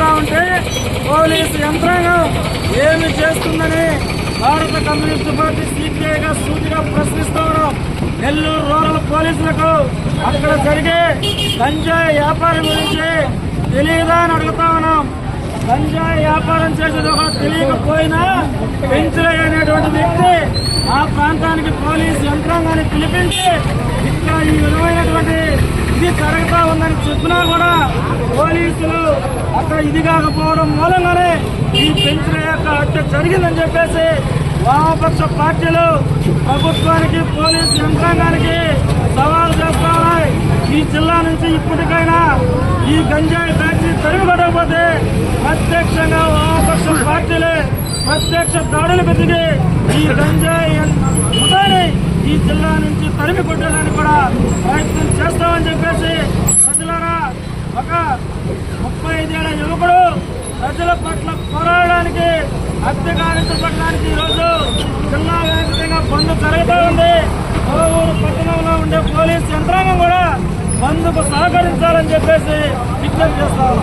జరుగుతూ ఉంటే పోలీసు యంత్రాంగం ఏమి చేస్తుందని భారత కమ్యూనిస్టు పార్టీ సిపిఐగా సూటిగా ప్రశ్నిస్తూ ఉన్నాం. నెల్లూరు రూరల్ పోలీసులకు అక్కడ జరిగే గంజాయి వ్యాపారం గురించి తెలియదా అని అడుగుతా ఉన్నాం. గంజాయి వ్యాపారం చేసేది ఒక తెలియకపోయినా పెంచులయ్య అనేటువంటి వ్యక్తి ఆ ప్రాంతానికి పోలీసు యంత్రాంగాన్ని పిలిపించి ఇక్కడ ఈ విధమైనటువంటి ఇది జరుగుతూ ఉందని చెప్పినా కూడా పోలీసులు అక్కడ ఇది కాకపోవడం మూలంగానే ఈ పెంచుల యొక్క హత్య జరిగిందని చెప్పేసి వామపక్ష పార్టీలు ప్రభుత్వానికి పోలీసు యంత్రాంగానికి సవాలు చేస్తా ఉన్నాయి. ఈ జిల్లా నుంచి ఇప్పటికైనా ఈ గంజాయి ఫ్యాక్టరీ తరిమికొట్టకపోతే ప్రత్యక్షంగా వామపక్ష పార్టీలే ప్రత్యక్ష దాడులకు దిగి ఈ గంజాయి ముఠాని ఈ జిల్లా నుంచి తరిమి కొట్టడానికి కూడా ప్రయత్నం చేస్తామని చెప్పేసి ప్రజలారా, ఒక 35 ఏళ్ల యువకుడు ప్రజల పట్ల పోరాడడానికి హత్య గావించబడడానికి ఈరోజు జిల్లా వ్యాప్తంగా బంద్ జరుగుతూ ఉంది. కోవూరు పట్టణంలో ఉండే పోలీస్ యంత్రాంగం కూడా బంద్కు సహకరించాలని చెప్పేసి విజ్ఞప్తి చేస్తాం.